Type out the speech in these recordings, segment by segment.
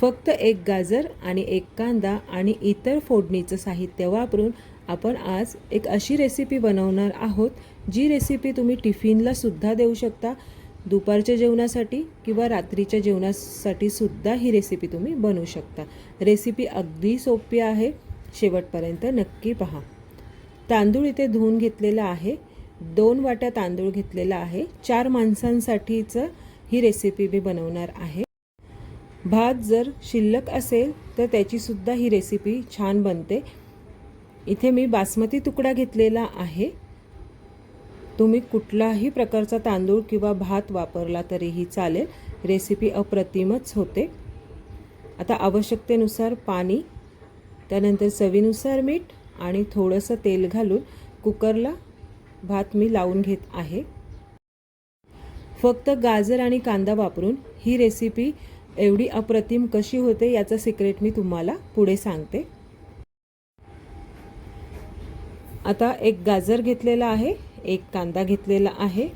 फक्त एक गाजर आणि एक कांदा आणि इतर फोडणीचं साहित्य वापरून आपण आज एक अशी रेसिपी बनवणार आहोत, जी रेसिपी तुम्ही टिफिनला सुद्धा देऊ शकता, दुपारच्या जेवणासाठी किंवा रात्रीच्या जेवणासाठी सुद्धा ही रेसिपी तुम्ही बनवू शकता। रेसिपी अगदी सोपी आहे, शेवटपर्यंत नक्की पहा। तांदूळ इथे धुवून घेतलेला आहे, 2 वाट्या तांदूळ घेतलेला आहे। 4 माणसांसाठीचं ही रेसिपी मी बनवणार आहे। भात जर शिल्लक असेल तर त्याची सुद्धा ही रेसिपी छान बनते। इथे मी बासमती तुकडा घेतलेला आहे। तुम्ही कुठलाही प्रकारचा तांदूळ किंवा भात वापरला तरीही चालेल, रेसिपी अप्रतिमच होते। आता आवश्यकतेनुसार पाणी, त्यानंतर चवीनुसार मीठ आणि थोडंसं तेल घालून कुकरला भात मी लावून घेत आहे। फक्त गाजर आणि कांदा वापरून ही रेसिपी एवढी अप्रतिम कशी होते याचा सिक्रेट मी तुम्हाला पुढे सांगते। आता एक गाजर घेतलेला आहे, एक कांदा घेतलेला आहे,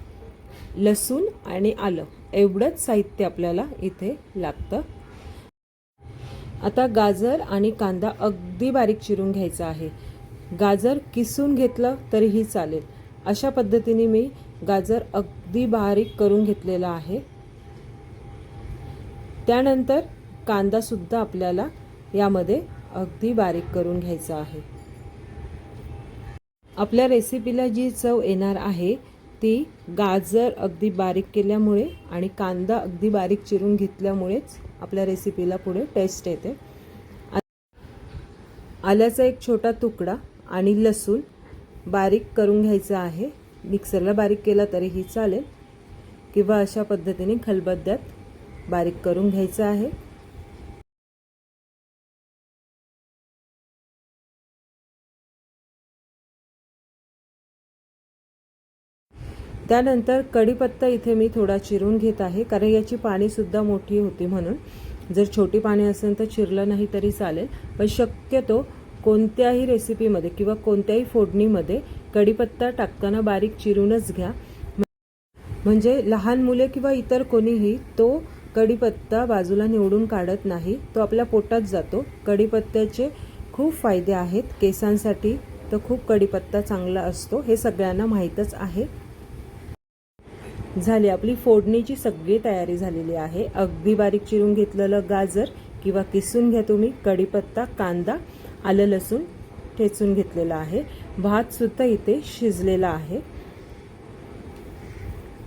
लसूण आणि आलं एवढंच साहित्य आपल्याला इथे लागतं। आता गाजर आणि कांदा अगदी बारीक चिरून घ्यायचा आहे। गाजर किसून घेतलं तरीही चालेल, अशा पद्धतीने मी गाजर अगदी बारीक करून घेतलेला आहे। त्यानंतर कांदा सुद्धा आपल्याला यामध्ये अगदी बारीक करून घ्यायचा आहे। आपल्या रेसिपीला जी चव येणार आहे ती गाजर अगदी बारीक केल्यामुळे आणि कांदा अगदी बारीक चिरून घेतल्यामुळेच आपल्या रेसिपीला पुढे टेस्ट येते। आल्याचा एक छोटा तुकडा आणि लसूण बारीक करून घ्यायचा आहे। मिक्सरला बारीक केला तरीही चालेल किंवा अशा पद्धतीने खलबत्त्यात बारीक करून घ्यायचा आहे। त्यानंतर कढीपत्ता इथे मी थोडा चिरून घेत आहे, कारण याची पाने सुद्धा मोठी होती म्हणून। जर छोटी पाने असेल तर चिरलं नाही तरी चालेल, पण शक्यतो कोणत्याही रेसिपीमध्ये किंवा कोणत्याही फोडणीमध्ये कढीपत्ता टाकताना बारीक चिरूनच घ्या, म्हणजे लहान मुले किंवा इतर कोणीही तो कढीपत्ता बाजूला निवडून काढत नाही, तो आपल्या पोटात जातो। कढीपत्त्याचे खूप फायदे आहेत, केसांसाठी तर खूप कढीपत्ता चांगला असतो, हे सगळ्यांना माहीतच आहे। झाली आपली फोडणीची सगळी तयारी झालेली आहे। अगदी बारीक चिरून घेतलेलं गाजर किंवा किसून घ्या तुम्ही, कढीपत्ता, कांदा, आलं लसूण ठेचून घेतलेला आहे। भात सुद्धा इथे शिजलेला आहे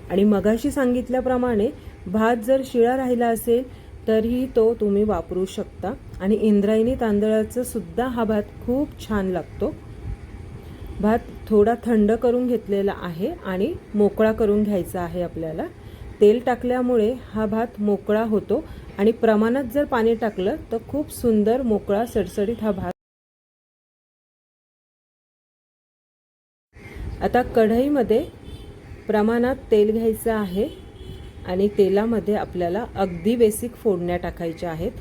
आणि मगाशी सांगितल्याप्रमाणे भात जर शिळा राहिला असेल तरीही तो तुम्ही वापरू शकता आणि इंद्रायणी तांदळाचा सुद्धा हा भात खूप छान लागतो। भात थोडा थंड करून घेतलेला आहे आणि मोकळा करून घ्यायचा आहे आपल्याला। तेल टाकल्यामुळे हा भात मोकळा होतो आणि प्रमाणात जर पाणी टाकलं तर खूप सुंदर मोकळा सडसडीत हा भात। आता कढईमध्ये प्रमाणात तेल घ्यायचं आहे आणि तेलामध्ये आपल्याला अगदी बेसिक फोडण्या टाकायच्या आहेत।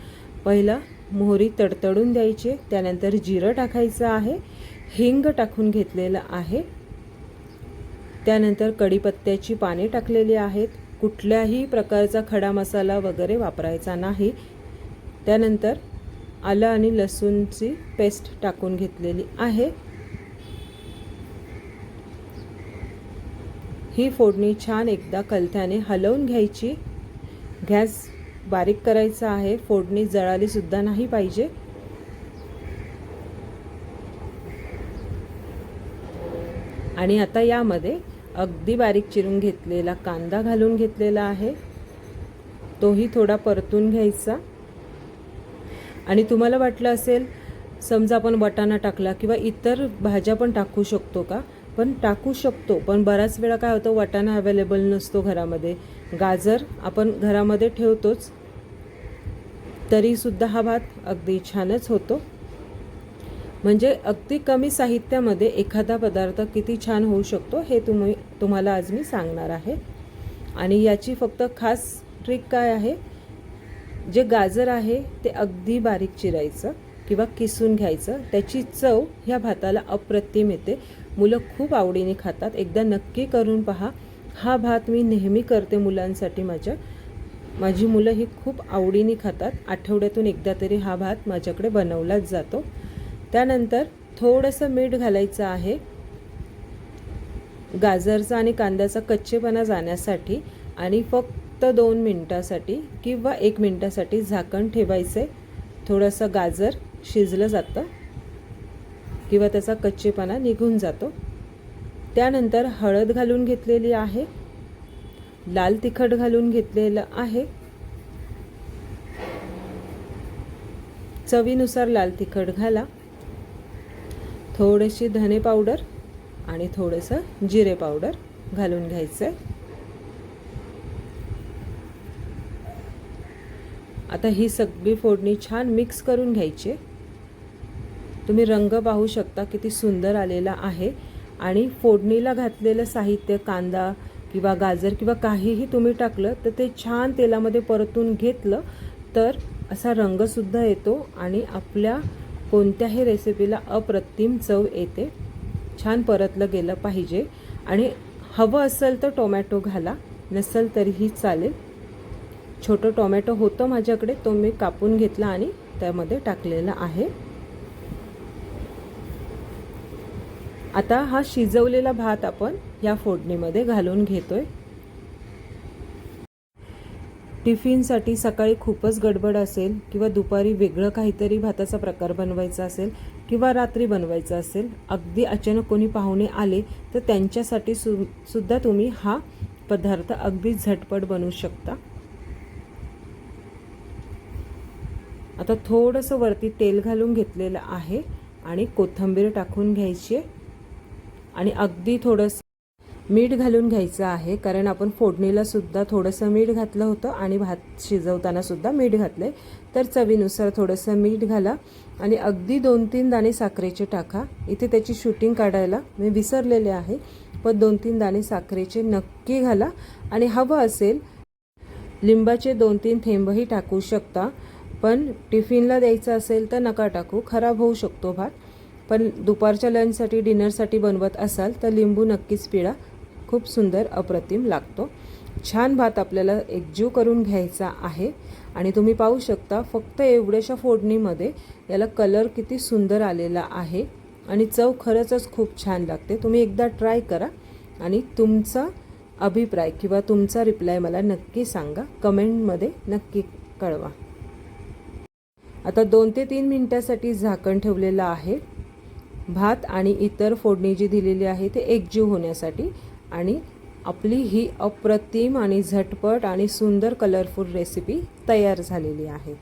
पहिला मोहरी तडतडून द्यायची, त्यानंतर जिरं टाकायचं आहे, हिंग टाकून घेतलेलं आहे, त्यानंतर कढीपत्त्याची पाने टाकलेली आहेत। कुठल्याही प्रकारचा खडा मसाला वगैरे वापरायचा नाही। त्यानंतर आलं आणि लसूणची पेस्ट टाकून घेतलेली आहे। ही फोडणी छान एकदा कलथ्याने हलवून घ्यायची, गॅस बारीक करायचा आहे, फोडणी जळाली सुद्धा नाही पाहिजे। आणि आता यामध्ये अगदी बारीक चिरून घेतलेला कांदा घालून घेतलेला आहे, तोही थोडा परतून घ्यायचा। आणि तुम्हाला वाटलं असेल समजा आपण वाटाणा टाकला किंवा इतर भाज्या पण टाकू शकतो का, पण टाकू शकतो, पण बराच वेळा काय होतं वाटाणा अवेलेबल नसतो घरामध्ये, गाजर आपण घरामध्ये ठेवतोच, तरी सुद्धा हा भात अगदी छानच होतो। म्हणजे अगदी कमी साहित्यामध्ये एखादा पदार्थ किती छान होऊ शकतो हे तुम्हाला आज मी सांगणार आहे। आणि याची फक्त खास ट्रिक काय आहे, जे गाजर आहे ते अगदी बारीक चिरायचं किंवा किसून घ्यायचं, त्याची चव ह्या भाताला अप्रतिम येते। मुलं खूप आवडीने खातात, एकदा नक्की करून पहा। हा भात मी नेहमी करते मुलांसाठी माझ्या, माझी मुलं ही खूप आवडीने खातात. आठवड्यातून एकदा तरी हा भात माझ्याकडे बनवलाच जातो. त्यानंतर थोडंसं मीठ घालायचं आहे गाजरचा आणि कांद्याचा कच्चेपणा जाण्यासाठी आणि फक्त 2 मिनिटासाठी किंवा 1 मिनिटासाठी झाकण ठेवायचे. थोडंसं गाजर शिजलं जातं किंवा त्याचा कच्चेपणा निघून जातो. त्यानंतर हळद घालून घेतलेली आहे, लाल तिखट घालून घेतलेलं आहे, चवीनुसार लाल तिखट घाला, थोडीशी धने पावडर आणि थोडंसं जिरे पावडर घालून घ्यायचं. आता ही सगळी फोडणी छान मिक्स करून घ्यायची. तुम्ही रंग पाहू शकता किती सुंदर आलेला आहे. आणि फोडणीला घातलेलं साहित्य कांदा किंवा गाजर किंवा काहीही तुम्ही टाकलं तर ते छान तेलामध्ये परतून घेतलं तर असा रंगसुद्धा येतो आणि आपल्या कोणत्याही रेसिपीला अप्रतिम चव येते. छान परतलं गेलं पाहिजे. आणि हवं असेल तर टोमॅटो घाला, नसेल तरीही चालेल. छोटं टोमॅटो होतं माझ्याकडे, तो मी कापून घेतला आणि त्यामध्ये टाकलेला आहे. आता हा शिजवलेला भात आपण या फोडणीमध्ये घालून घेतोय. टिफिनसाठी सकाळी खूपच गडबड असेल किंवा दुपारी वेगळं काहीतरी भाताचा प्रकार बनवायचा असेल किंवा रात्री बनवायचा असेल, अगदी अचानक कोणी पाहुणे आले तर त्यांच्यासाठी सुद्धा तुम्ही हा पदार्थ अगदी झटपट बनवू शकता. आता थोडंसं वरती तेल घालून घेतलेलं आहे आणि कोथिंबीर टाकून घ्यायची आणि अगदी थोडंसं मीठ घालून घ्यायचं आहे, कारण आपण फोडणीला सुद्धा थोडंसं मीठ घातलं होतं आणि भात शिजवताना सुद्धा मीठ घातलंय. तर चवीनुसार थोडंसं मीठ घाला आणि अगदी 2-3 दाणे साखरेचे टाका. इथे त्याची शूटिंग काढायला मी विसरलेले आहे, पण 2-3 दाणे साखरेचे नक्की घाला. आणि हवं असेल लिंबाचे 2-3 थेंबही टाकू शकता, पण टिफिनला द्यायचं असेल तर नका टाकू, खराब होऊ शकतो भात. पण दुपारच्या लंचसाठी डिनरसाठी बनवत असाल तर लिंबू नक्कीच पिळा, खूप सुंदर अप्रतिम लागतो. छान भात आपल्याला एकजीव करून घ्यायचा आहे. आणि तुम्ही पाहू शकता फक्त एवढ्याशा फोडणीमध्ये याला कलर किती सुंदर आलेला आहे आणि चव खरंच खूप छान लागते. तुम्ही एकदा ट्राय करा आणि तुमचा अभिप्राय किंवा तुमचा रिप्लाय मला नक्की सांगा, कमेंटमध्ये नक्की कळवा. आता 2 ते 3 मिनिटासाठी झाकण ठेवलेलं आहे. भात आणि इतर फोडणी जी दिलेली आहे ते एकजीव होण्यासाठी. आणि आपली ही अप्रतिम आणि झटपट आणि सुंदर कलरफुल रेसिपी तयार झालेली आहे.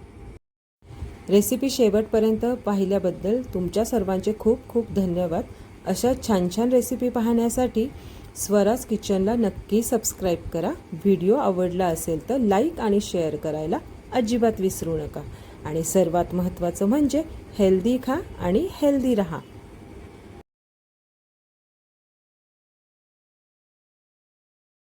रेसिपी शेवटपर्यंत पाहिल्याबद्दल तुमच्या सर्वांचे खूप खूप धन्यवाद. अशा छान छान रेसिपी पाहण्यासाठी स्वराज किचनला नक्की सबस्क्राईब करा. व्हिडिओ आवडला असेल तर लाईक आणि शेअर करायला अजिबात विसरू नका. आणि सर्वात महत्त्वाचं म्हणजे हेल्दी खा आणि हेल्दी रहा.